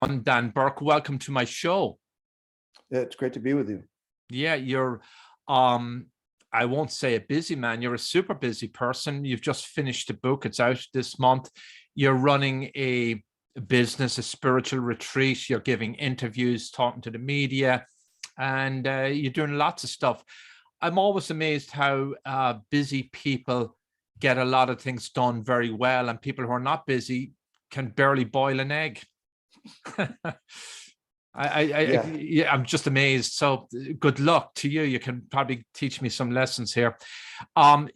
I'm Dan Burke. Welcome to my show. Yeah, it's great to be with you. Yeah, you're, I won't say a busy man. You're a super busy person. You've just finished a book. It's out this month. You're running a business, a spiritual retreat. You're giving interviews, talking to the media, and you're doing lots of stuff. I'm always amazed how busy people get a lot of things done very well, and people who are not busy can barely boil an egg. I'm just amazed. So good luck to you. You can probably teach me some lessons here.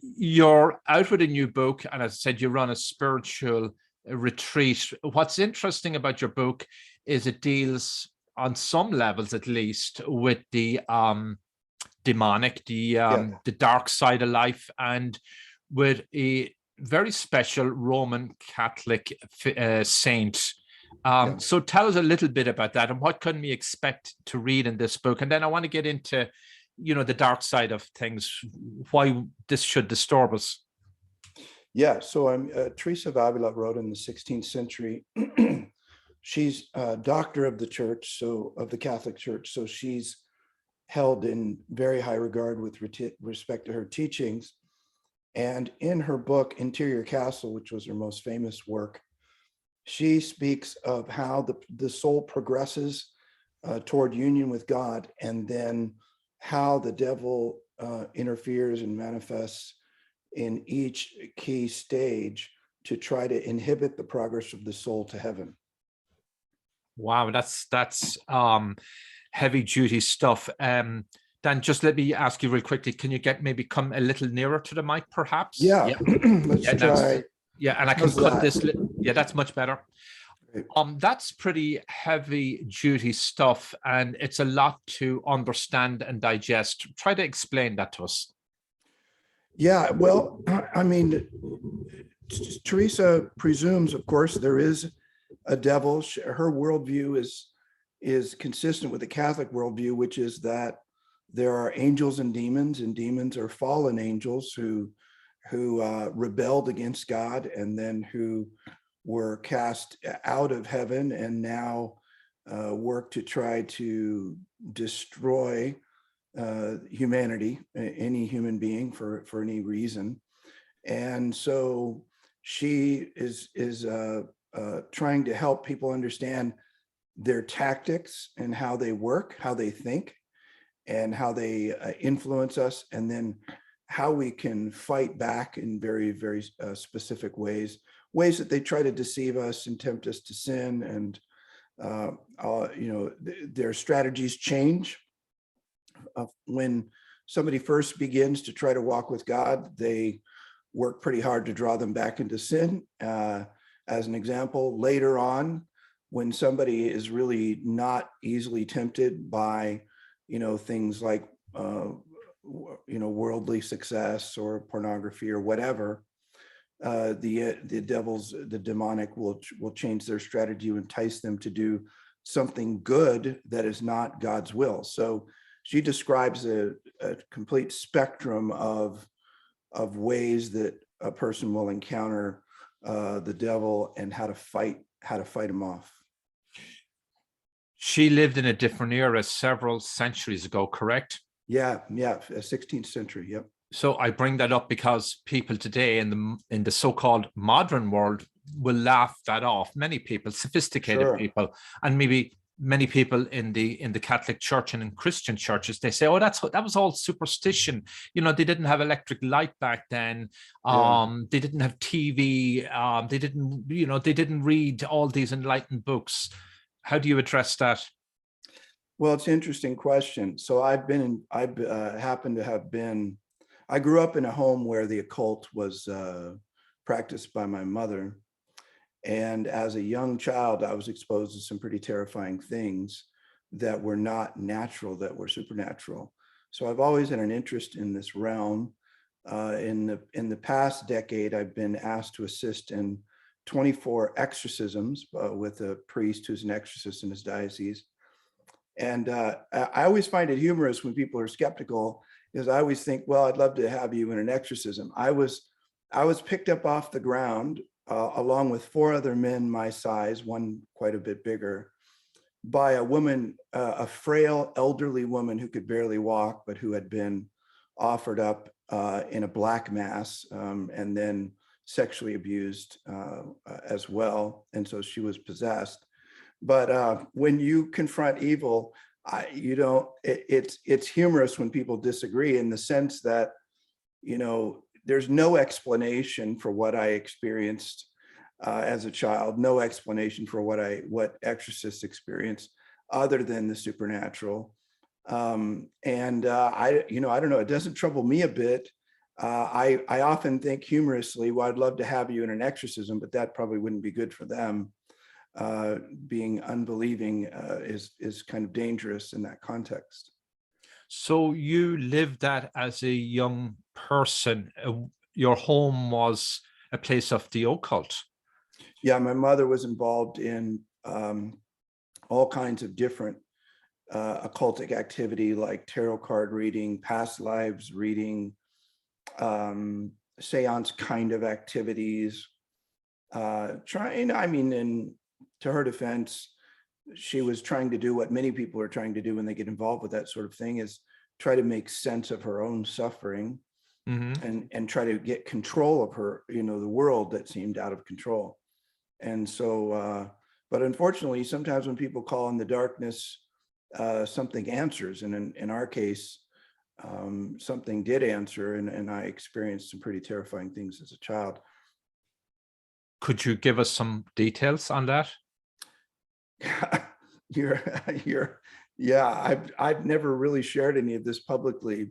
You're out with a new book, and as I said, you run a spiritual retreat. What's interesting about your book is it deals, on some levels at least, with the demonic, the dark side of life, and with a very special Roman Catholic saint. So tell us a little bit about that, and what can we expect to read in this book? And then I want to get into, the dark side of things, why this should disturb us. Yeah, so I'm Teresa of Avila wrote in the 16th century. She's a doctor of the church, of the Catholic Church. So she's held in very high regard with respect to her teachings. And in her book, Interior Castle, which was her most famous work, she speaks of how the soul progresses toward union with God, and then how the devil interferes and manifests in each key stage to try to inhibit the progress of the soul to heaven. Wow, that's heavy duty stuff. Dan, just let me ask you real quickly, can you come a little nearer to the mic, perhaps? Yeah. Let's try. Yeah, and I can cut this. Yeah, that's much better. Great. That's pretty heavy duty stuff, and it's a lot to understand and digest. Try to explain that to us. Yeah, well, I mean, Teresa presumes, of course, there is a devil. Her worldview is consistent with the Catholic worldview, which is that there are angels and demons are fallen angels who rebelled against God, and then who were cast out of heaven, and now work to try to destroy humanity, any human being, for any reason. And so she is trying to help people understand their tactics and how they work, how they think, and how they influence us, and then how we can fight back in very, very specific ways that they try to deceive us and tempt us to sin. And their strategies change. When somebody first begins to try to walk with God, they work pretty hard to draw them back into sin. As an example, later on, when somebody is really not easily tempted by, things like, worldly success or pornography or whatever, the demonic will change their strategy to entice them to do something good that is not God's will. So she describes a complete spectrum of ways that a person will encounter the devil, and how to fight him off. She lived in a different era several centuries ago, correct? Yeah, 16th century. Yep. So I bring that up because people today in the so-called modern world will laugh that off. Many people, sophisticated people, and maybe many people in the Catholic Church and in Christian churches, they say, "Oh, that was all superstition. They didn't have electric light back then. They didn't have TV. They didn't read all these enlightened books." How do you address that? Well, it's an interesting question. So I grew up in a home where the occult was practiced by my mother. And as a young child, I was exposed to some pretty terrifying things that were not natural, that were supernatural. So I've always had an interest in this realm. In the past decade, I've been asked to assist in 24 exorcisms with a priest who's an exorcist in his diocese. And I always find it humorous when people are skeptical, because I always think, well, I'd love to have you in an exorcism. I was picked up off the ground along with 4 other men my size, one quite a bit bigger, by a woman, a frail elderly woman who could barely walk, but who had been offered up in a black mass, and then sexually abused as well. And so she was possessed. But when you confront evil, it's humorous when people disagree, in the sense that, there's no explanation for what I experienced as a child, no explanation for what exorcists experience other than the supernatural. I don't know, it doesn't trouble me a bit. I often think humorously, well, I'd love to have you in an exorcism, but that probably wouldn't be good for them. Being unbelieving is kind of dangerous in that context. So you lived that as a young person. Your home was a place of the occult. Yeah, my mother was involved in all kinds of different occultic activity, like tarot card reading, past lives reading, seance kind of activities. To her defense, she was trying to do what many people are trying to do when they get involved with that sort of thing, is try to make sense of her own suffering, and try to get control of her, the world that seemed out of control. And so, but unfortunately, sometimes when people call in the darkness, something answers. And in our case, something did answer, and I experienced some pretty terrifying things as a child. Could you give us some details on that? I've never really shared any of this publicly.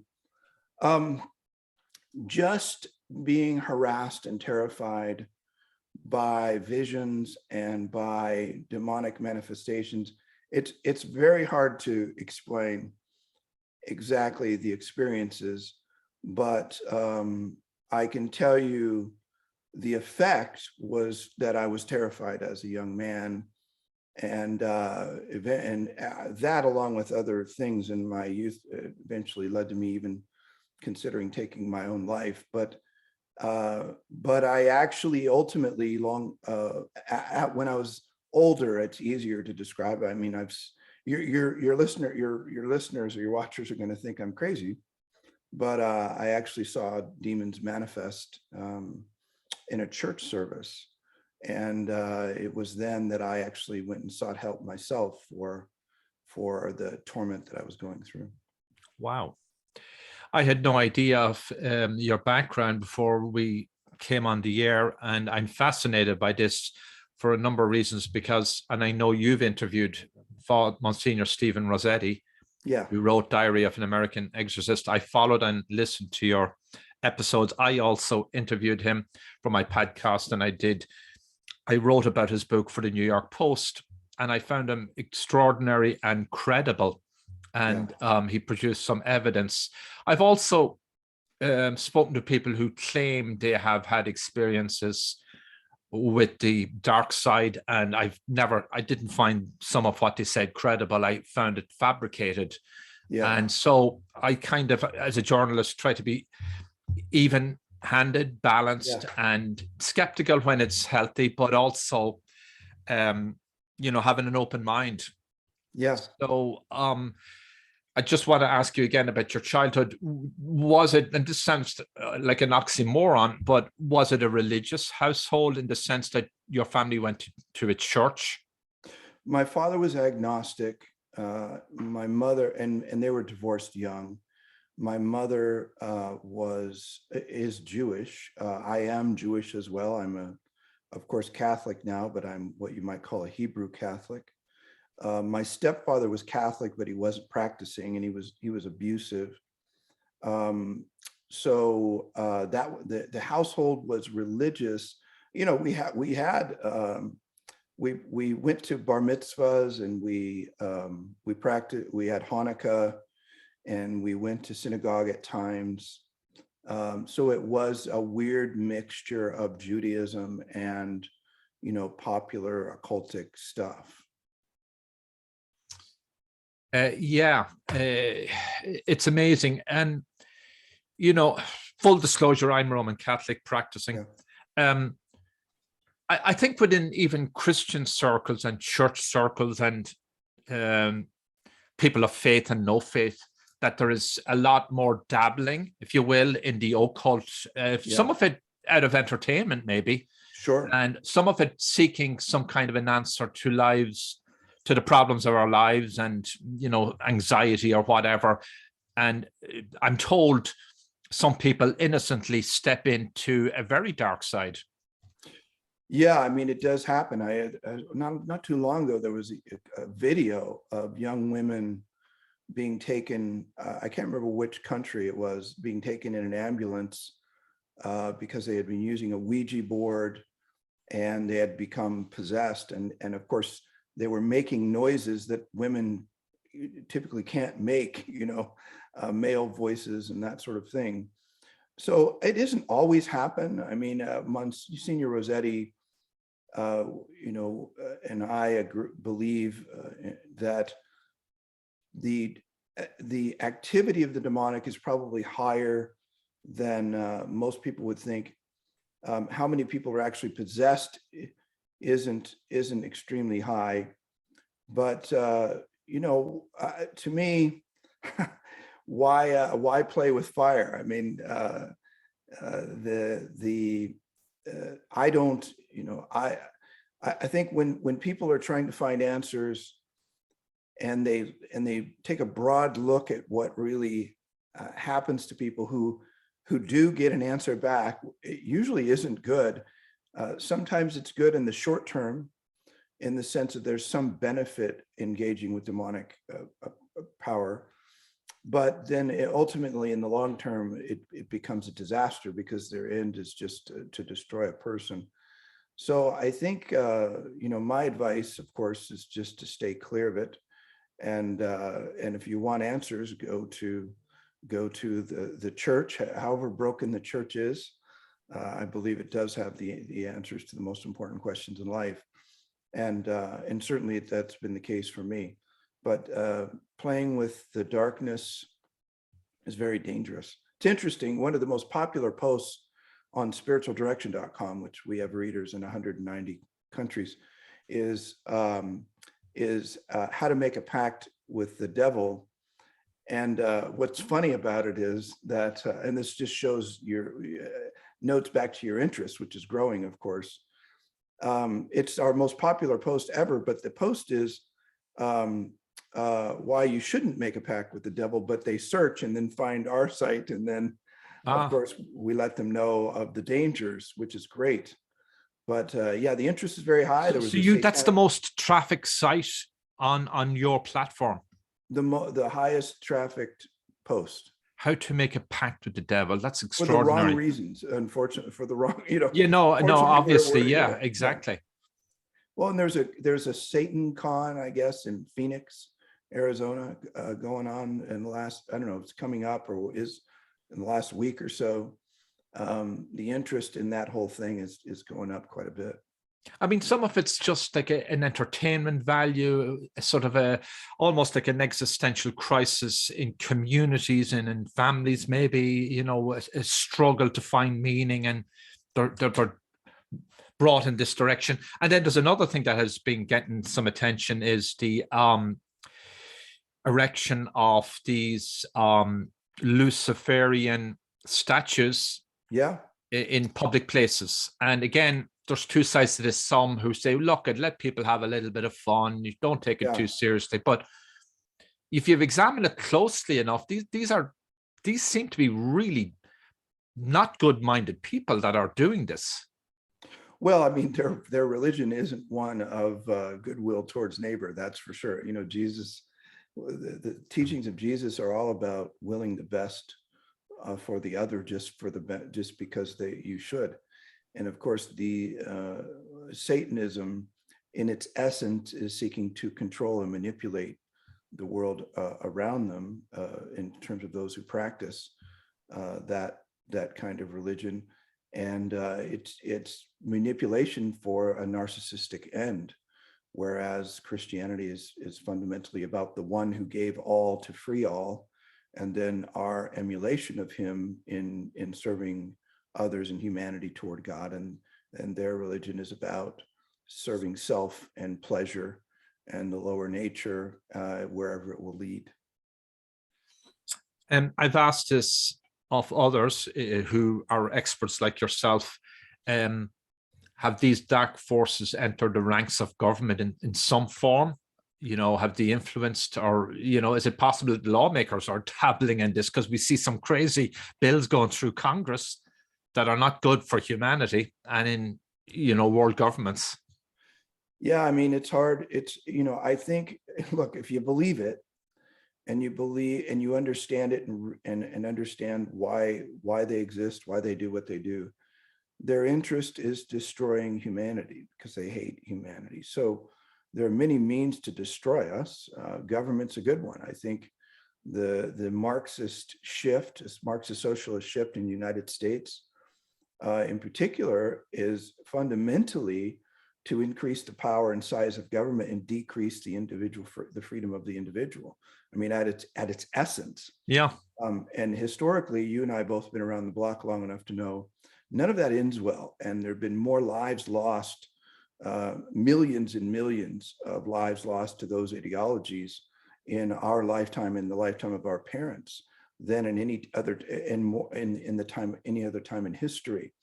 Just being harassed and terrified by visions and by demonic manifestations. It's very hard to explain exactly the experiences, but I can tell you the effect was that I was terrified as a young man, and that, along with other things in my youth, eventually led to me even considering taking my own life. But I actually ultimately when I was older, it's easier to describe. I mean, your listeners or your watchers are going to think I'm crazy, but I actually saw demons manifest in a church service. And it was then that I actually went and sought help myself for the torment that I was going through. Wow. I had no idea of your background before we came on the air, and I'm fascinated by this for a number of reasons, and I know you've interviewed Monsignor Stephen Rossetti, who wrote Diary of an American Exorcist. I followed and listened to your episodes. I also interviewed him for my podcast, and I wrote about his book for the New York Post, and I found him extraordinary and credible. And he produced some evidence. I've also spoken to people who claim they have had experiences with the dark side, and I didn't find some of what they said credible. I found it fabricated. And so I kind of, as a journalist, try to be even-handed, balanced, and skeptical when it's healthy, but also, having an open mind. Yes. So I just want to ask you again about your childhood. Was it, and this sounds like an oxymoron, but was it a religious household in the sense that your family went to a church? My father was agnostic. My mother, and they were divorced young. My mother is Jewish. I am Jewish as well. I'm of course, Catholic now, but I'm what you might call a Hebrew Catholic. My stepfather was Catholic, but he wasn't practicing, and he was abusive. So the household was religious. We went to bar mitzvahs, and we practiced. We had Hanukkah, and we went to synagogue at times. So it was a weird mixture of Judaism and popular occultic stuff. It's amazing. And, full disclosure, I'm Roman Catholic practicing. I think within even Christian circles and church circles and people of faith and no faith, that there is a lot more dabbling, if you will, in the occult. Some of it out of entertainment, maybe. Sure. And some of it seeking some kind of an answer to the problems of our lives, and, anxiety or whatever. And I'm told some people innocently step into a very dark side. Yeah, I mean, it does happen. I had not too long ago, there was a video of young women being taken. I can't remember which country it was, being taken in an ambulance because they had been using a Ouija board and they had become possessed. And of course, they were making noises that women typically can't make, male voices and that sort of thing. So it doesn't always happen. I mean, Monsignor Rossetti, and I believe that the activity of the demonic is probably higher than most people would think. How many people are actually possessed isn't extremely high, but to me, why play with fire? I mean, I don't, I think when people are trying to find answers and they take a broad look at what really happens to people who do get an answer back, it usually isn't good. Sometimes it's good in the short term, in the sense that there's some benefit engaging with demonic power. But then ultimately in the long term, it becomes a disaster, because their end is just to destroy a person. So I think, my advice, of course, is just to stay clear of it. And if you want answers, go to the church, however broken the church is. I believe it does have the answers to the most important questions in life. And certainly that's been the case for me. But playing with the darkness is very dangerous. It's interesting. One of the most popular posts on spiritualdirection.com, which we have readers in 190 countries, is how to make a pact with the devil. And what's funny about it is that, and this just shows your notes back to your interest, which is growing, of course. It's our most popular post ever, but the post is why you shouldn't make a pact with the devil, but they search and then find our site. And then, of course, we let them know of the dangers, which is great. But yeah, the interest is very high. That's the most trafficked site on your platform. The highest trafficked post. How to make a pact with the devil. That's extraordinary. For the wrong reasons, unfortunately, for the wrong, obviously, yeah, exactly. Yeah. Well, and there's a Satan con, I guess, in Phoenix, Arizona, going on in the last, I don't know, it's coming up or is in the last week or so. The interest in that whole thing is going up quite a bit. I mean, some of it's just like an entertainment value, sort of almost like an existential crisis in communities and in families, maybe, a struggle to find meaning, and they're brought in this direction. And then there's another thing that has been getting some attention, is the erection of these Luciferian statues in public places. And again, there's two sides to this. Some who say, look, let people have a little bit of fun, you don't take it too seriously. But if you've examined it closely enough, these seem to be really not good-minded people that are doing this. Well, I mean, their religion isn't one of goodwill towards neighbor, that's for sure. Jesus, the teachings of Jesus are all about willing the best for the other, just because you should. And of course, the Satanism, in its essence, is seeking to control and manipulate the world around them in terms of those who practice that kind of religion. And it's manipulation for a narcissistic end, whereas Christianity is fundamentally about the one who gave all to free all, and then our emulation of him in serving others and humanity toward God. And their religion is about serving self and pleasure and the lower nature, wherever it will lead. And I've asked this of others who are experts like yourself. Have these dark forces entered the ranks of government in some form? You know, have they influenced, or, you know, is it possible that lawmakers are dabbling in this? Because we see some crazy bills going through Congress that are not good for humanity and in, you know, world governments. Yeah, I mean, it's hard. It's, you know, I think, look, if you believe it and you believe and you understand it and understand why they exist, why they do what they do, their interest is destroying humanity because they hate humanity. So there are many means to destroy us. Government's a good one. I think the Marxist shift, this Marxist socialist shift in the United States, in particular, is fundamentally to increase the power and size of government and decrease the individual, for the freedom of the individual. I mean, at its essence. Yeah. And historically, you and I both been around the block long enough to know none of that ends well. And there have been more lives lost, millions and millions of lives lost to those ideologies in our lifetime, in the lifetime of our parents, than in any other, and more in the time, any other time in history.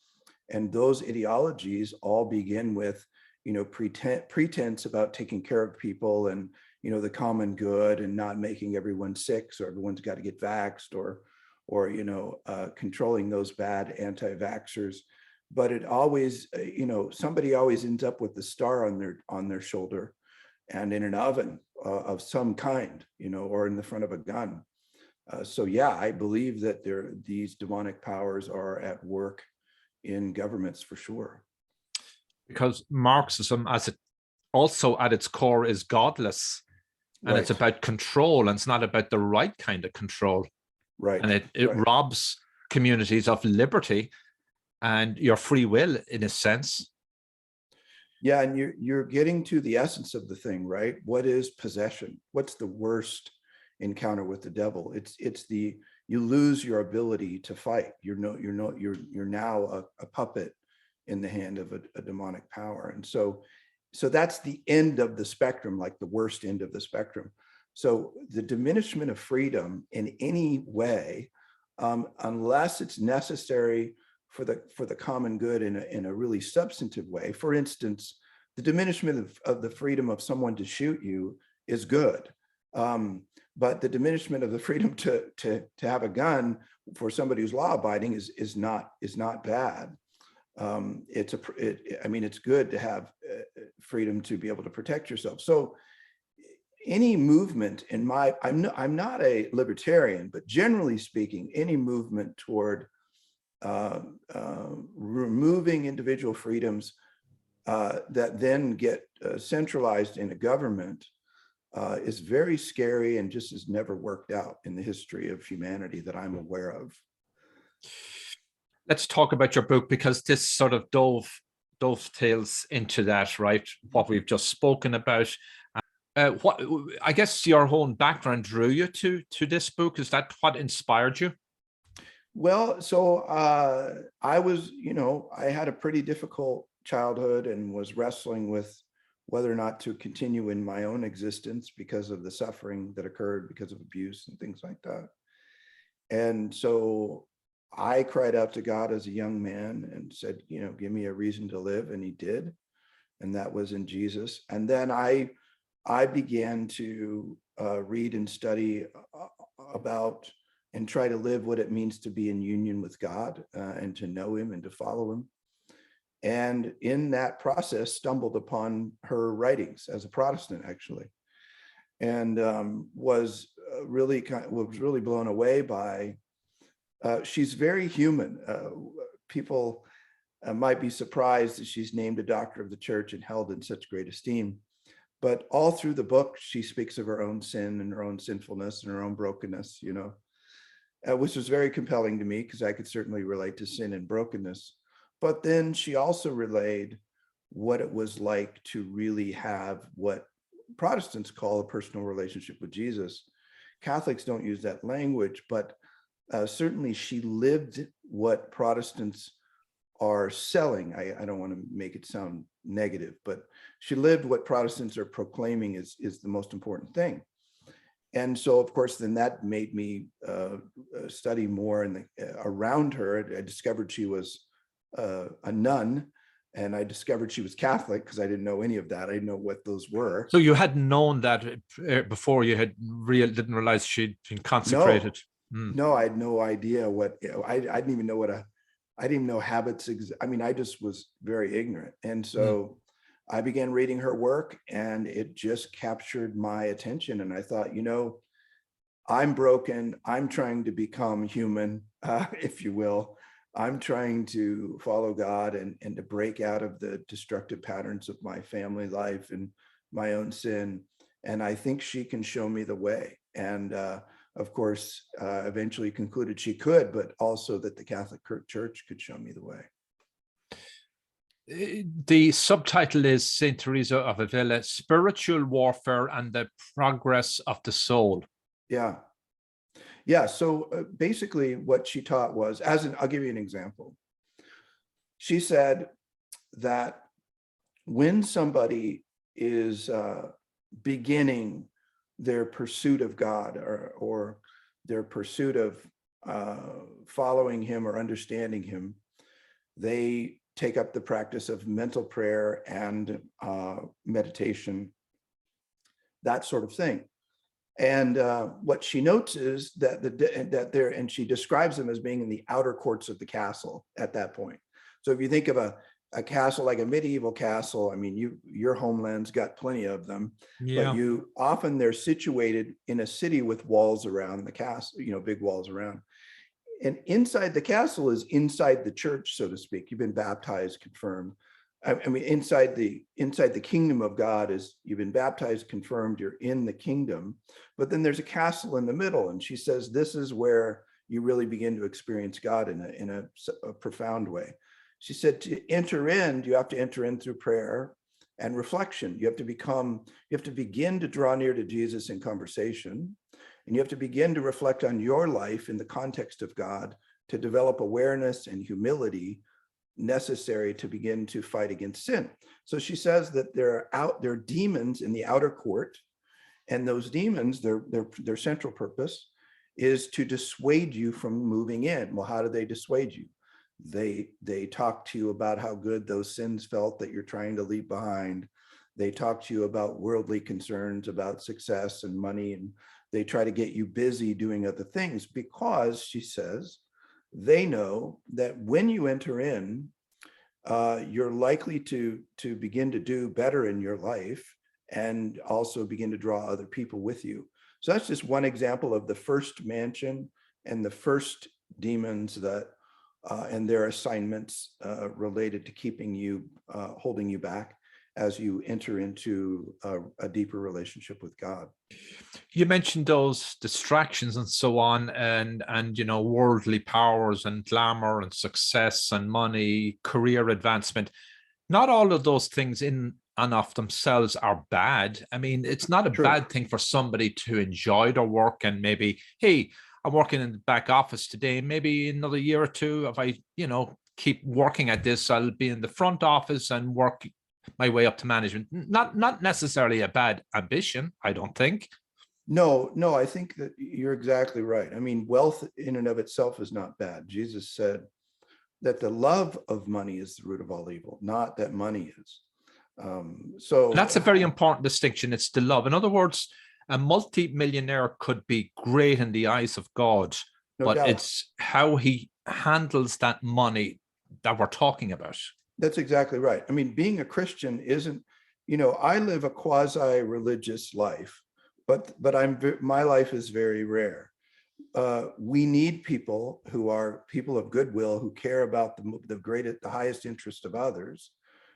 And those ideologies all begin with, you know, pretense about taking care of people and, you know, the common good and not making everyone sick, so everyone's got to get vaxxed, or you know, controlling those bad anti-vaxxers. But it always, you know, somebody always ends up with the star on their shoulder and in an oven of some kind, you know, or in the front of a gun. So yeah, I believe that these demonic powers are at work in governments for sure. Because Marxism, as it also at its core, is godless, and it's about control, and it's not about the right kind of control. Right. And it robs communities of liberty and your free will, in a sense. Yeah, and you're getting to the essence of the thing, right? What is possession? What's the worst encounter with the devil? It's the, you lose your ability to fight. You're now a puppet in the hand of a demonic power. And so that's the end of the spectrum, like the worst end of the spectrum. So the diminishment of freedom in any way, unless it's necessary for the common good in a really substantive way. For instance, the diminishment of the freedom of someone to shoot you is good. But the diminishment of the freedom to have a gun for somebody who's law abiding is not bad. I mean, it's good to have freedom to be able to protect yourself. So any movement I'm not a libertarian, but generally speaking, any movement toward removing individual freedoms that then get centralized in a government is very scary and just has never worked out in the history of humanity that I'm aware of. Let's talk about your book, because this sort of dovetails into that, right? What we've just spoken about. What I guess your own background drew you to this book. Is that what inspired you? Well, so I was, you know, I had a pretty difficult childhood and was wrestling with whether or not to continue in my own existence because of the suffering that occurred because of abuse and things like that. And so I cried out to God as a young man and said, you know, give me a reason to live. And he did. And that was in Jesus. And then I began to read and study about and try to live what it means to be in union with God and to know him and to follow him. And in that process, stumbled upon her writings as a Protestant, actually, and was really blown away by. She's very human. People might be surprised that she's named a doctor of the church and held in such great esteem. But all through the book, she speaks of her own sin and her own sinfulness and her own brokenness, you know, which was very compelling to me because I could certainly relate to sin and brokenness. But then she also relayed what it was like to really have what Protestants call a personal relationship with Jesus. Catholics don't use that language, but certainly she lived what Protestants are selling. I don't want to make it sound negative, but she lived what Protestants are proclaiming is the most important thing. And so, of course, then that made me study more around her. I discovered she was a nun, and I discovered she was Catholic because I didn't know any of that. I didn't know what those were. So you hadn't known that before? You had didn't realize she'd been consecrated? No, I had no idea what, I didn't even know I didn't even know habits. I mean, I just was very ignorant. And so I began reading her work, and it just captured my attention. And I thought, I'm broken. I'm trying to become human, if you will. I'm trying to follow God and to break out of the destructive patterns of my family life and my own sin. And I think she can show me the way. And of course, eventually concluded she could, but also that the Catholic Church could show me the way. The subtitle is Saint Teresa of Avila, Spiritual Warfare and the Progress of the Soul. Yeah. So basically what she taught was, I'll give you an example. She said that when somebody is beginning their pursuit of God or their pursuit of following him or understanding him, they take up the practice of mental prayer and meditation, that sort of thing. And what she notes is and she describes them as being in the outer courts of the castle at that point. So if you think of a castle, like a medieval castle, I mean, your homeland's got plenty of them, but often they're situated in a city with walls around the castle, big walls around. And inside the castle is inside the church, so to speak. You've been baptized, confirmed. I mean, inside the kingdom of God is you've been baptized, confirmed, you're in the kingdom, but then there's a castle in the middle. And she says, this is where you really begin to experience God in a profound way. She said to enter in, you have to enter in through prayer and reflection. You have to begin to draw near to Jesus in conversation, and you have to begin to reflect on your life in the context of God to develop awareness and humility necessary to begin to fight against sin. So she says that there are demons in the outer court, and those demons, their central purpose is to dissuade you from moving in. Well, how do they dissuade you? They talk to you about how good those sins felt that you're trying to leave behind. They talk to you about worldly concerns, about success and money, and they try to get you busy doing other things because, she says, they know that when you enter in, you're likely to begin to do better in your life and also begin to draw other people with you. So that's just one example of the first mansion and the first demons that and their assignments related to keeping you, holding you back as you enter into a deeper relationship with God. You mentioned those distractions and so on, and worldly powers and glamour and success and money, career advancement. Not all of those things in and of themselves are bad. I mean, it's not a bad thing for somebody to enjoy their work and maybe, hey, I'm working in the back office today. Maybe in another year or two, if I, keep working at this, I'll be in the front office and work my way up to management. Not necessarily a bad ambition, I don't think. No, I think that you're exactly right. I mean, wealth in and of itself is not bad. Jesus said that the love of money is the root of all evil, not that money is. So that's a very important distinction. It's the love. In other words, a multi-millionaire could be great in the eyes of God, but it's how he handles that money that we're talking about. That's exactly right. I mean, being a Christian isn't, I live a quasi-religious life, but my life is very rare. We need people who are people of goodwill, who care about the highest interest of others,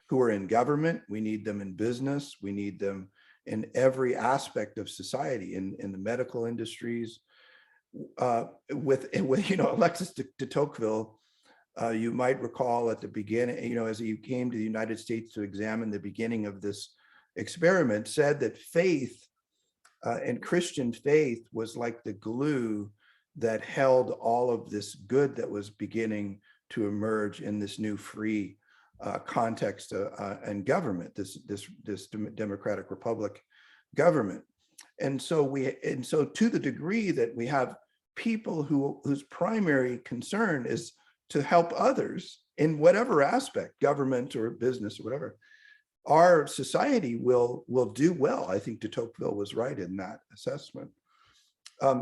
who are in government. We need them in business. We need them in every aspect of society, in the medical industries. With Alexis de Tocqueville, you might recall at the beginning, as he came to the United States to examine the beginning of this experiment, said that faith and Christian faith was like the glue that held all of this good that was beginning to emerge in this new free context and government, this democratic republic government. And so to the degree that we have people whose primary concern is to help others in whatever aspect, government or business or whatever, our society will do well. I think de Tocqueville was right in that assessment.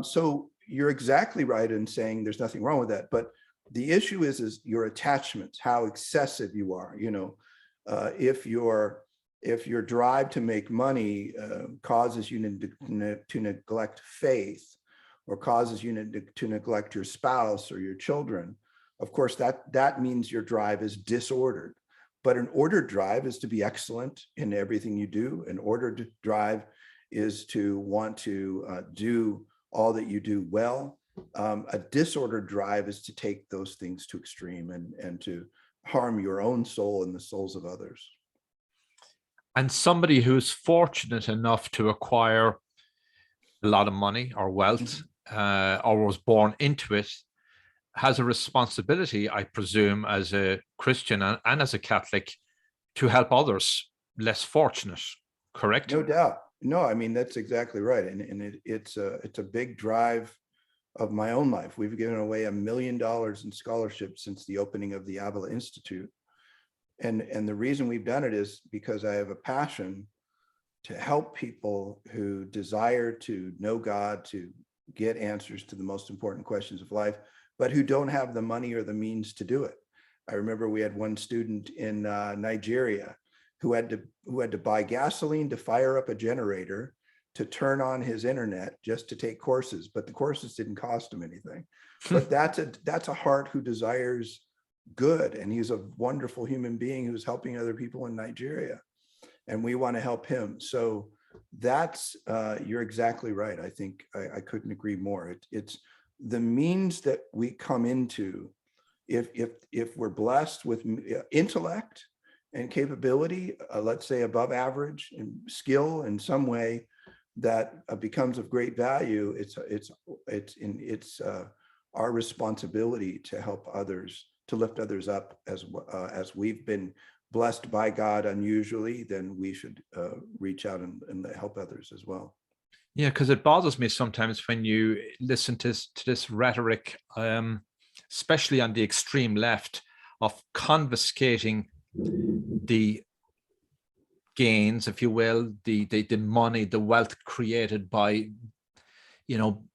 So you're exactly right in saying there's nothing wrong with that, but the issue is your attachments, how excessive you are. You know, if your drive to make money causes you to neglect faith, or causes you to neglect your spouse or your children, of course that means your drive is disordered. But an ordered drive is to be excellent in everything you do. An ordered drive is to want to do all that you do well. A disordered drive is to take those things to extreme and to harm your own soul and the souls of others. And somebody who's fortunate enough to acquire a lot of money or wealth, or was born into it, has a responsibility, I presume, as a Christian and as a Catholic, to help others less fortunate, correct? No doubt. No, I mean, that's exactly right. And it's a big drive of my own life. We've given away $1 million in scholarships since the opening of the Avila Institute. And the reason we've done it is because I have a passion to help people who desire to know God, to get answers to the most important questions of life, but who don't have the money or the means to do it. I remember we had one student in Nigeria who had to buy gasoline to fire up a generator to turn on his internet just to take courses, but the courses didn't cost him anything. But that's a heart who desires good, and he's a wonderful human being who's helping other people in Nigeria, and we want to help him. So that's you're exactly right. I think I couldn't agree more. It's the means that we come into, if we're blessed with intellect and capability, let's say above average, and skill in some way that becomes of great value, it's our responsibility to help others, to lift others up. As we've been blessed by God unusually, then we should reach out and help others as well. Yeah, because it bothers me sometimes when you listen to this rhetoric, especially on the extreme left, of confiscating the gains, if you will, the money, the wealth created by,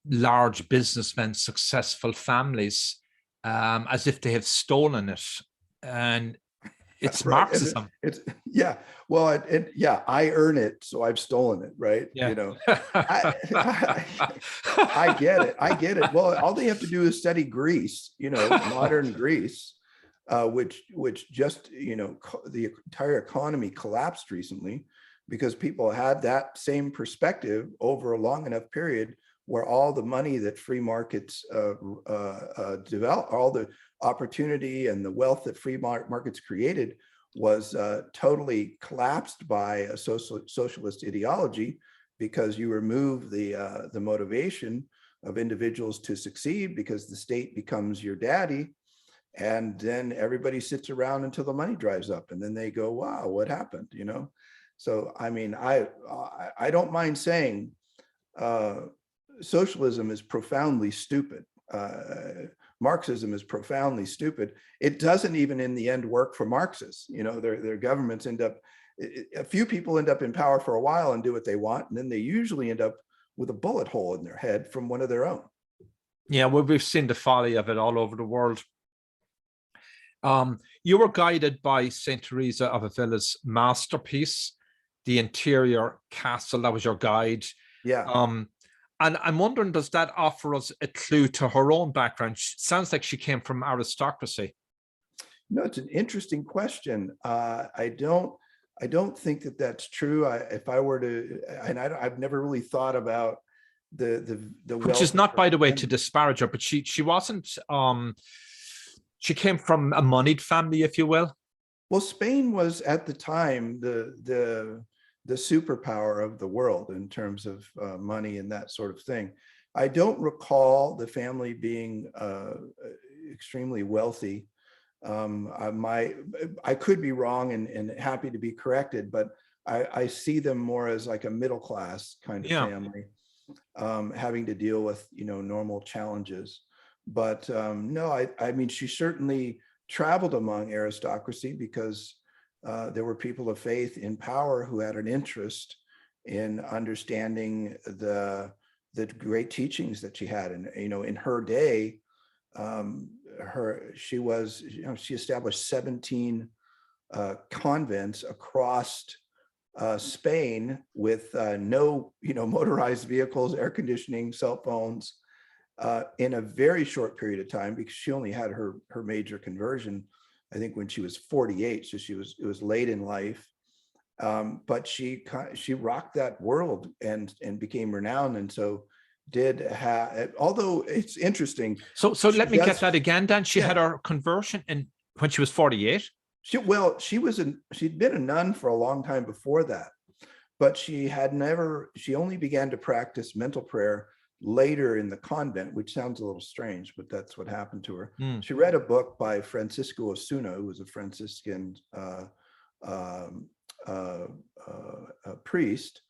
large businessmen, successful families, as if they have stolen it. And it's right. Marxism. I earn it, so I've stolen it, right? Yeah. I get it. Well, all they have to do is study Greece, modern Greece, which just, the entire economy collapsed recently because people had that same perspective over a long enough period where all the money that free markets develop, all the opportunity and the wealth that free markets created was totally collapsed by a socialist ideology, because you remove the motivation of individuals to succeed because the state becomes your daddy. And then everybody sits around until the money dries up, and then they go, wow, what happened? So, I mean, I don't mind saying socialism is profoundly stupid. Marxism is profoundly stupid. It doesn't even in the end work for Marxists. Their governments a few people end up in power for a while and do what they want, and then they usually end up with a bullet hole in their head from one of their own. Yeah, well, we've seen the folly of it all over the world. You were guided by St. Teresa of Avila's masterpiece, The Interior Castle. That was your guide. Yeah. And I'm wondering, does that offer us a clue to her own background? Sounds like she came from aristocracy. No, it's an interesting question. I don't think that that's true. If I were to, and I've never really thought about the which is not, by the way, to disparage her, but she wasn't. She came from a moneyed family, if you will. Well, Spain was at the time the superpower of the world in terms of money and that sort of thing. I don't recall the family being extremely wealthy. I could be wrong and happy to be corrected, but I see them more as like a middle class kind of family, having to deal with, normal challenges. But no, I mean, she certainly traveled among aristocracy because there were people of faith in power who had an interest in understanding the great teachings that she had. And, in her day, she established 17 convents across Spain with no, motorized vehicles, air conditioning, cell phones, in a very short period of time, because she only had her major conversion, I think, when she was 48. So it was late in life. But she rocked that world and became renowned. And so although it's interesting. So let me get that again, Dan. She had her conversion when she was 48. She'd been a nun for a long time before that, but she only began to practice mental prayer later in the convent, which sounds a little strange, but that's what happened to her. She read a book by Francisco Osuna, who was a Franciscan priest,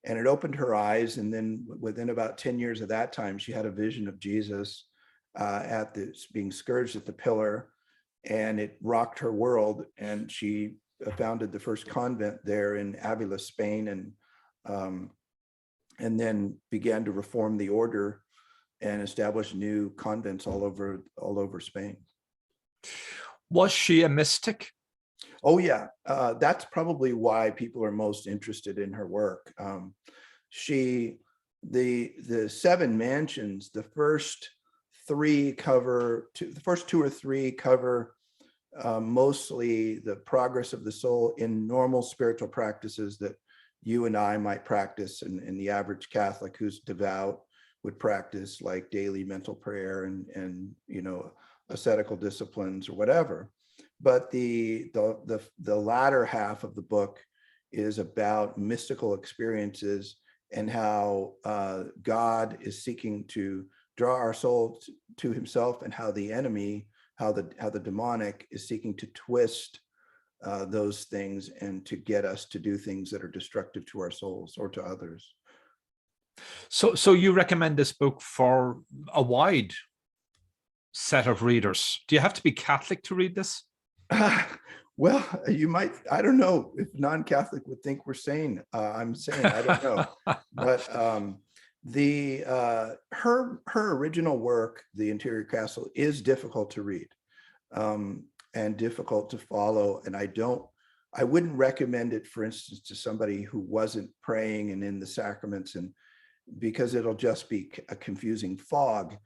and it opened her eyes. And then within about 10 years of that time, she had a vision of Jesus being scourged at the pillar, and it rocked her world. And she founded the first convent there in Avila, Spain, and then began to reform the order and establish new convents all over Spain. Was she a mystic? Oh yeah, that's probably why people are most interested in her work. The 7 mansions, the first 2 or 3 cover mostly the progress of the soul in normal spiritual practices that you and I might practice, and the average Catholic who's devout would practice, like daily mental prayer and ascetical disciplines or whatever. But the latter half of the book is about mystical experiences and how God is seeking to draw our soul to himself, and how the enemy, how the demonic is seeking to twist those things and to get us to do things that are destructive to our souls or to others. So you recommend this book for a wide set of readers? Do you have to be Catholic to read this? Well, you might. I don't know if non-Catholic would think we're sane. I'm saying I don't know, but her original work, The Interior Castle, is difficult to read and difficult to follow. And I wouldn't recommend it, for instance, to somebody who wasn't praying and in the sacraments, and because it'll just be a confusing fog.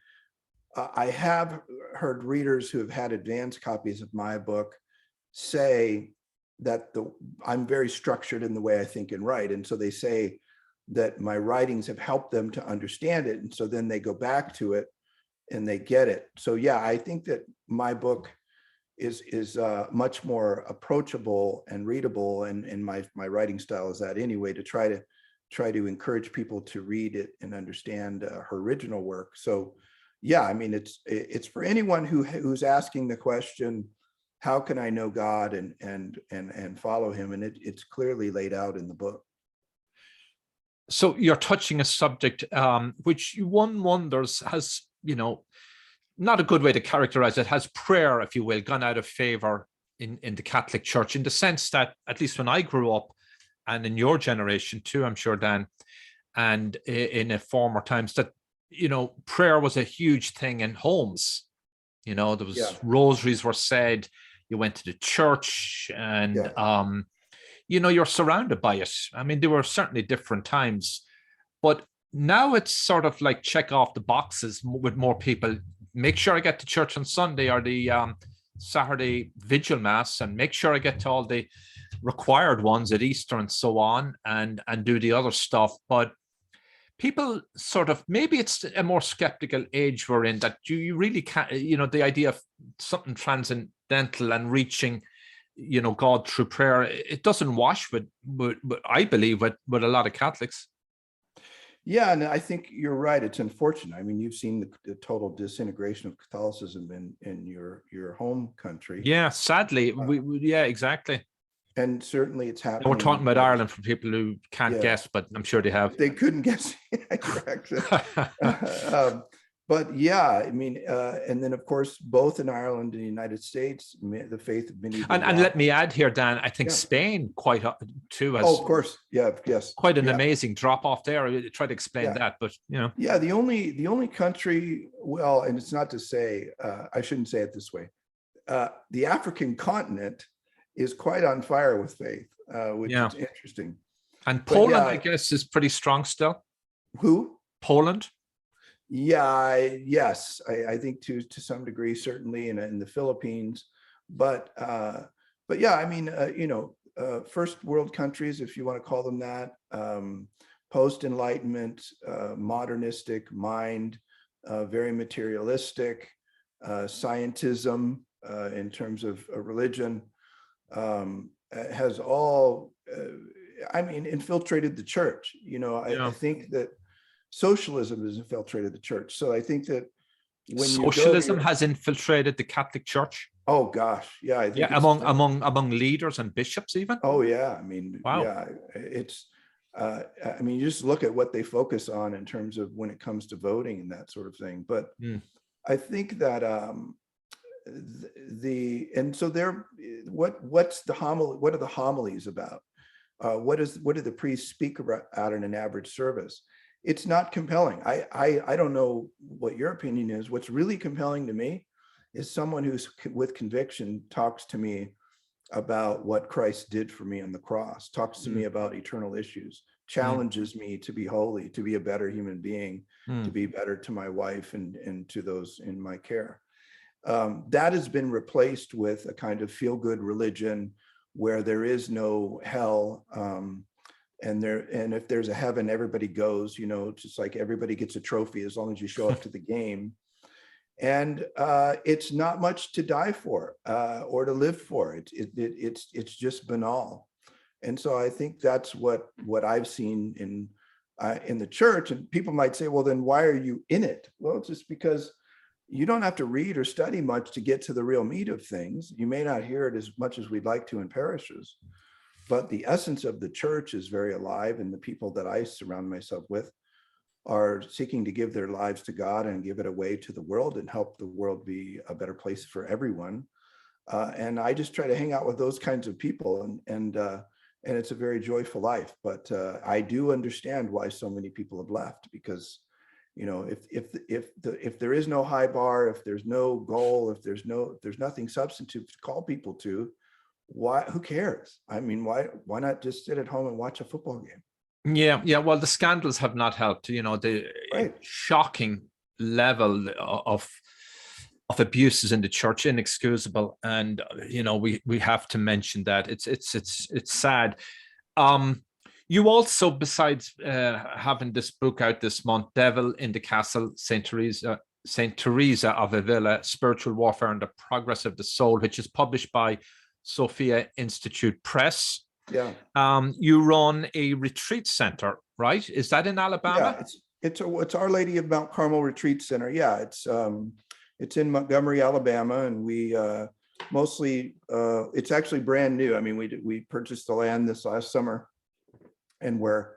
I have heard readers who have had advanced copies of my book say that I'm very structured in the way I think and write. And so they say that my writings have helped them to understand it. And so then they go back to it and they get it. So yeah, I think that my book is much more approachable and readable. And my writing style is that anyway, to try to encourage people to read it and understand her original work. So yeah, I mean, it's for anyone who's asking the question, how can I know God and follow him? And it's clearly laid out in the book. So you're touching a subject which one wonders has, not a good way to characterize it, has prayer, if you will, gone out of favor in the Catholic Church, in the sense that, at least when I grew up, and in your generation too, I'm sure, Dan, and in a former times, that prayer was a huge thing in homes. There was rosaries were said, you went to the church, and you're surrounded by it. I mean, there were certainly different times, but now it's sort of like check off the boxes with more people. Make sure I get to church on Sunday or the Saturday vigil mass, and make sure I get to all the required ones at Easter and so on, and do the other stuff. But people sort of, maybe it's a more skeptical age we're in, that you really can't, the idea of something transcendental and reaching, God through prayer, it doesn't wash with I believe, with a lot of Catholics. Yeah, and I think you're right. It's unfortunate. I mean, you've seen the total disintegration of Catholicism in your home country. Yeah, sadly, yeah, exactly. And certainly it's And we're happening. talking about Ireland for people who can't guess, but I'm sure they have. They couldn't guess. Correct. But yeah, I mean, and then of course, both in Ireland and the United States, the faith of medieval And let me add here, Dan, I think Spain quite too has. Oh, of course. Yeah. Yes. Quite an amazing drop off there. I try to explain that, but you know. Yeah. The only country, well, and it's not to say, I shouldn't say it this way. The African continent is quite on fire with faith, which is interesting. And Poland, I guess, is pretty strong still. Who? Poland. Yeah, yes, I think to some degree, certainly in the Philippines, but yeah, I mean, you know, first world countries, if you want to call them that, post-Enlightenment, modernistic mind, very materialistic, scientism in terms of religion, has all, I mean, infiltrated the church. You know, I think that socialism has infiltrated the church. So I think that when socialism has infiltrated the Catholic Church. Oh gosh, yeah, I think among leaders and bishops even. Oh yeah, I mean, wow. Yeah, it's. I mean, you just look at what they focus on in terms of when it comes to voting and that sort of thing. But I think that what's the homily? What are the homilies about? What do the priests speak about in an average service? It's not compelling. I don't know what your opinion is. What's really compelling to me is someone who's with conviction talks to me about what Christ did for me on the cross, talks to me about eternal issues, challenges me to be holy, to be a better human being, to be better to my wife and to those in my care. That has been replaced with a kind of feel-good religion where there is no hell. And if there's a heaven, everybody goes, you know, just like everybody gets a trophy as long as you show up to the game. And it's not much to die for or to live for. It's just banal. And so I think that's what I've seen in the church. And people might say, well, then why are you in it? Well, it's just because you don't have to read or study much to get to the real meat of things. You may not hear it as much as we'd like to in parishes. But the essence of the church is very alive, and the people that I surround myself with are seeking to give their lives to God and give it away to the world and help the world be a better place for everyone. And I just try to hang out with those kinds of people, and it's a very joyful life. But I do understand why so many people have left, because you know, if there is no high bar, if there's no goal, if there's nothing substantive to call people to, who cares? I mean, why not just sit at home and watch a football game? Yeah. Well, the scandals have not helped. You know, the shocking level of abuses in the church, inexcusable, and you know, we have to mention that. It's sad. You also, besides having this book out this month, Devil in the Castle, Saint Teresa of Avila, Spiritual Warfare and the Progress of the Soul, which is published by Sophia Institute Press. Yeah. You run a retreat center, right? Is that in Alabama? Yeah, it's Our Lady of Mount Carmel Retreat Center. Yeah, it's in Montgomery, Alabama, and we mostly it's actually brand new. I mean, we purchased the land this last summer, and we're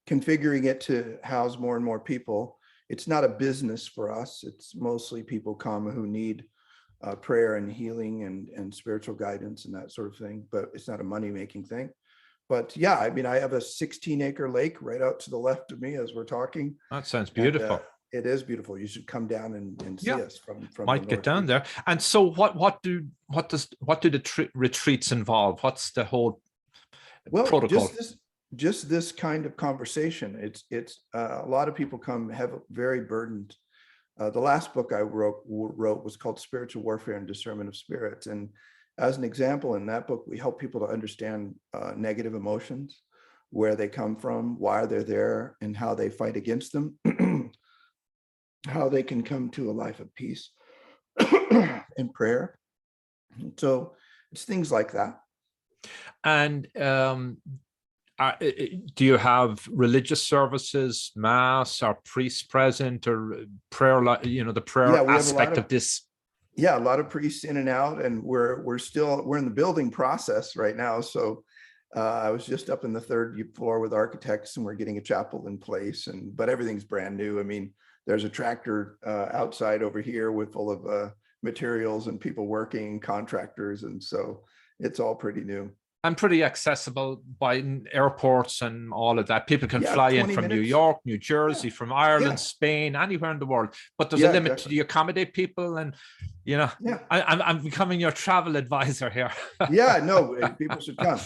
configuring it to house more and more people. It's not a business for us. It's mostly people come who need prayer and healing and spiritual guidance and that sort of thing, but it's not a money-making thing. But yeah, I mean, I have a 16-acre lake right out to the left of me as we're talking. That sounds beautiful. And, it is beautiful. You should come down and see us from might get down there. And so what do the retreats involve? What's the whole protocol? Just this kind of conversation. It's a lot of people come very burdened. The last book I wrote was called Spiritual Warfare and Discernment of Spirits. And as an example, in that book, we help people to understand negative emotions, where they come from, why they're there, and how they fight against them, how they can come to a life of peace and prayer. So it's things like that. And Do you have religious services, mass, or priests present, or prayer? The prayer we have aspect of this. Yeah, a lot of priests in and out, and we're in the building process right now. So I was just up in the third floor with architects, and we're getting a chapel in place. But everything's brand new. I mean, there's a tractor outside over here full of materials and people working, contractors, and so it's all pretty new. And pretty accessible by airports and all of that. People can fly in from New York, New Jersey, from Ireland, Spain, anywhere in the world. But there's a limit. Do you accommodate people? And, I'm becoming your travel advisor here. No, people should come.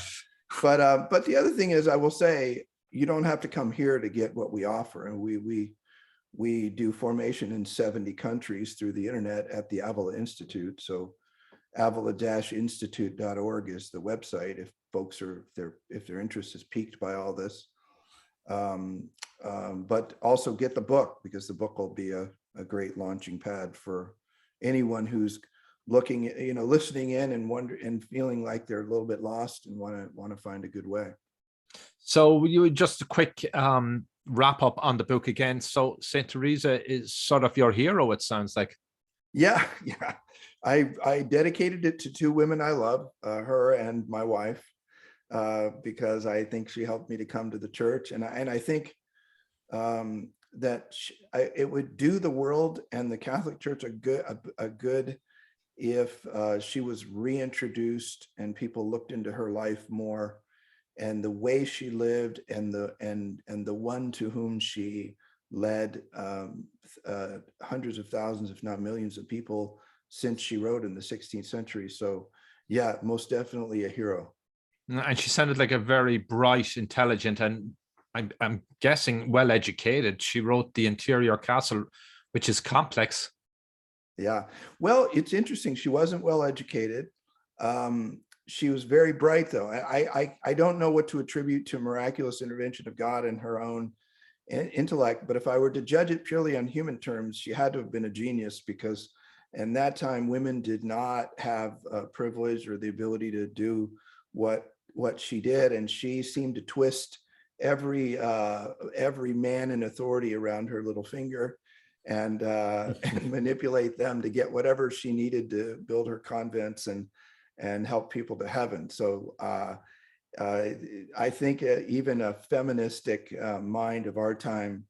But the other thing is, I will say, you don't have to come here to get what we offer. And we do formation in 70 countries through the internet at the Avila Institute. So avila-institute.org is the website if folks if their interest is piqued by all this. But also get the book, because the book will be a great launching pad for anyone who's looking, listening in and feeling like they're a little bit lost and want to find a good way. So you just a quick wrap up on the book again. So Saint Teresa is sort of your hero, it sounds like. Yeah. I dedicated it to two women I love, her and my wife, because I think she helped me to come to the church, and I think that it would do the world and the Catholic Church a good if she was reintroduced and people looked into her life more, and the way she lived, and the one to whom she led hundreds of thousands, if not millions of people since she wrote in the 16th century. So yeah, most definitely a hero. And she sounded like a very bright, intelligent, and I'm guessing well-educated. She wrote The Interior Castle, which is complex. Yeah, well, it's interesting. She wasn't well-educated. She was very bright, though. I don't know what to attribute to miraculous intervention of God in her own intellect, but if I were to judge it purely on human terms, she had to have been a genius, because in that time, women did not have privilege or the ability to do what she did, and she seemed to twist every man in authority around her little finger, and manipulate them to get whatever she needed to build her convents and help people to heaven. So I think even a feministic mind of our time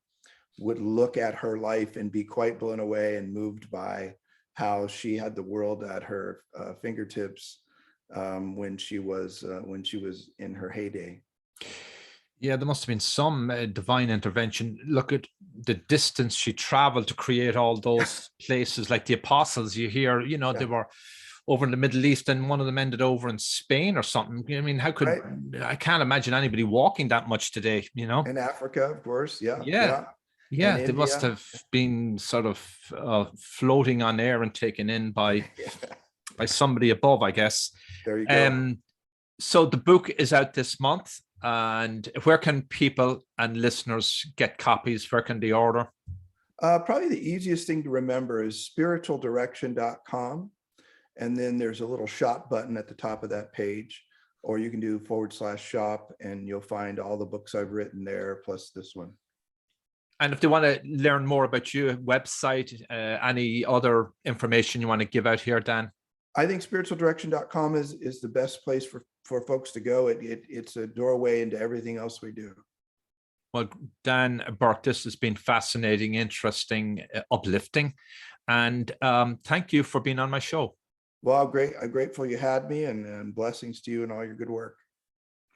would look at her life and be quite blown away and moved by how she had the world at her fingertips when she was in her heyday. Yeah, there must have been some divine intervention. Look at the distance she traveled to create all those places, like the apostles. You hear, they were over in the Middle East, and one of them ended over in Spain or something. I mean, I can't imagine anybody walking that much today, In Africa, of course. Yeah, they must have been sort of floating on air and taken in by somebody above, I guess. There you go. So the book is out this month, and where can people and listeners get copies? Where can they order? Probably the easiest thing to remember is spiritualdirection.com. And then there's a little shop button at the top of that page, or you can do /shop, and you'll find all the books I've written there, plus this one. And if they want to learn more about you, website, any other information you want to give out here, Dan? I think spiritualdirection.com is the best place for folks to go. It's a doorway into everything else we do. Well, Dan Burke, this has been fascinating, interesting, uplifting. And thank you for being on my show. Well, I'm grateful you had me, and blessings to you and all your good work.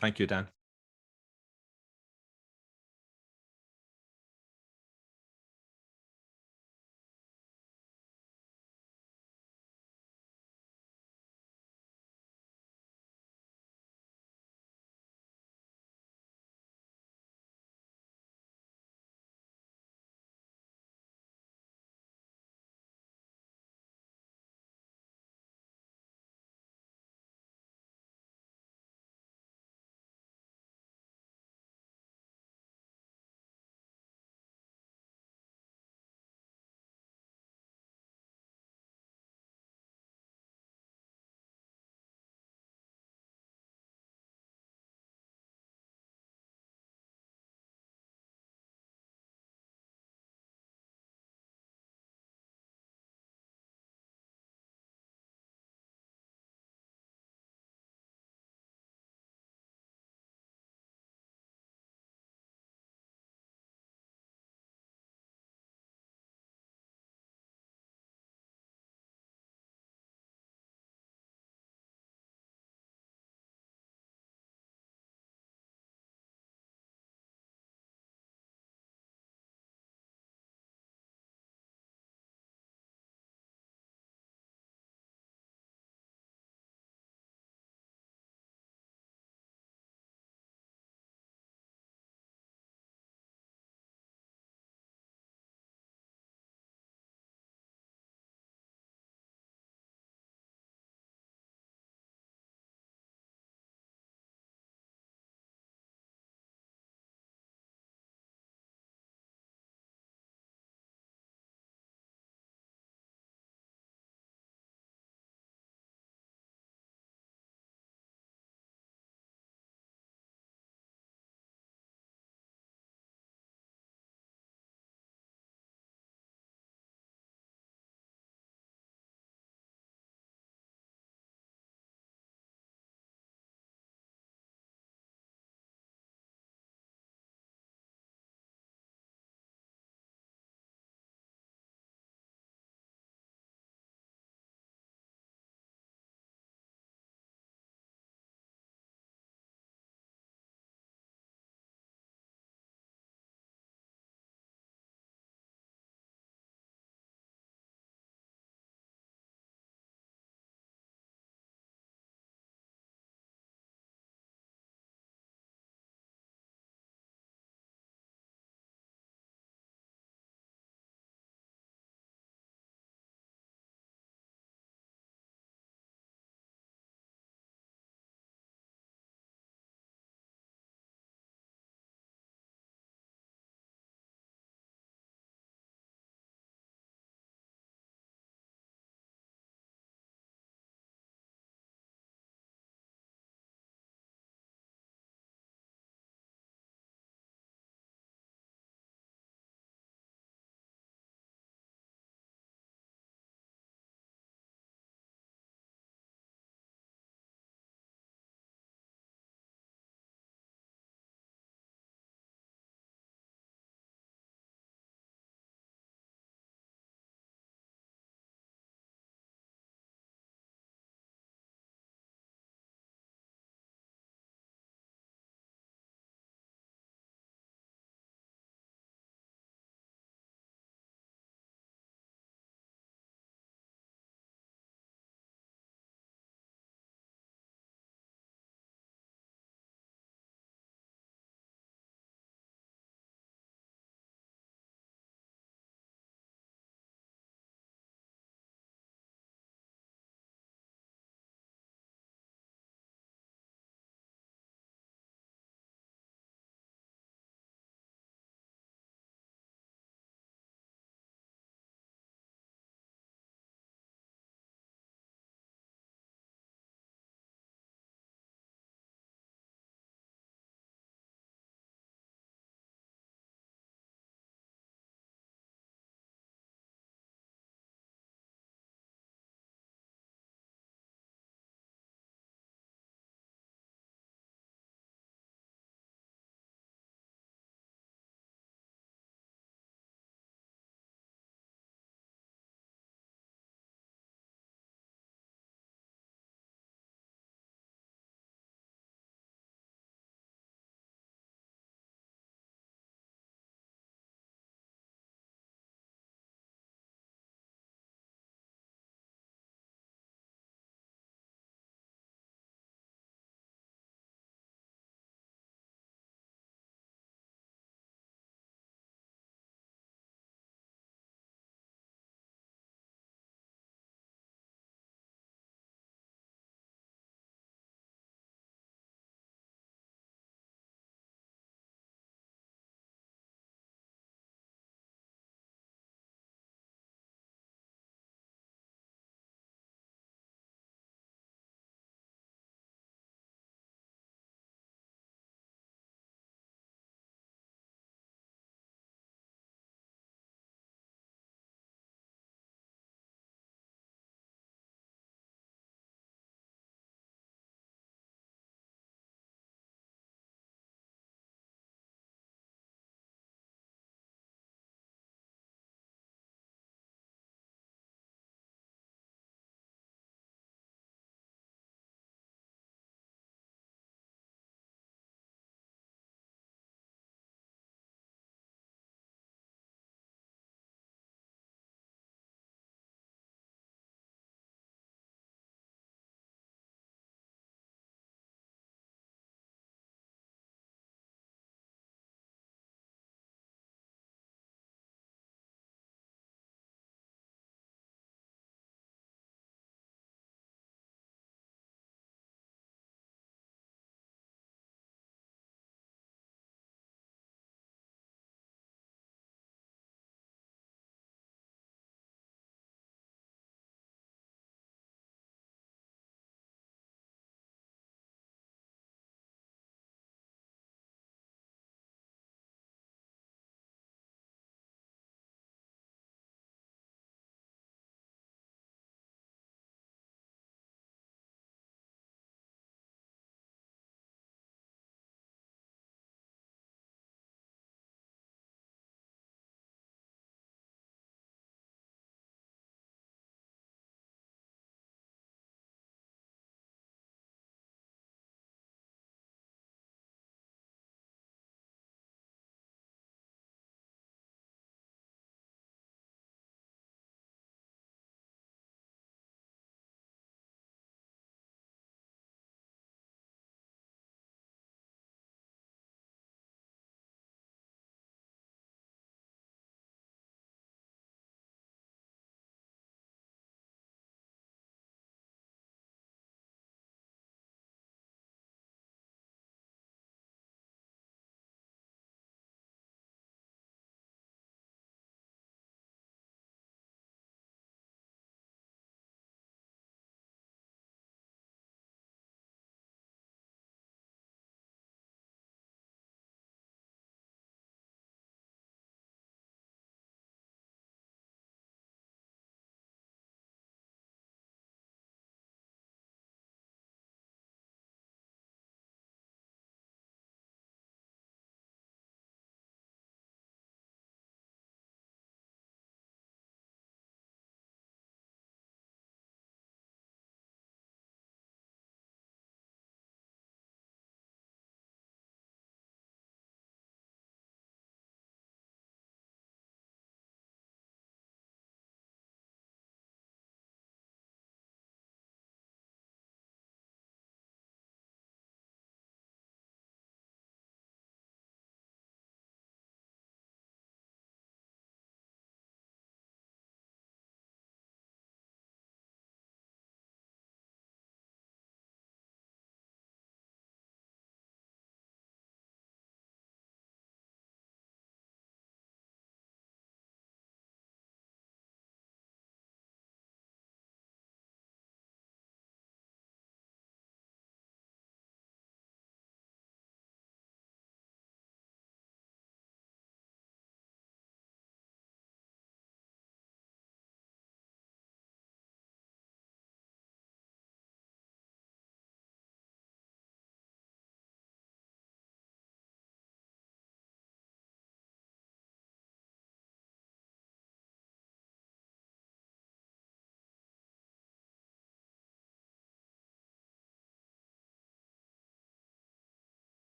Thank you, Dan.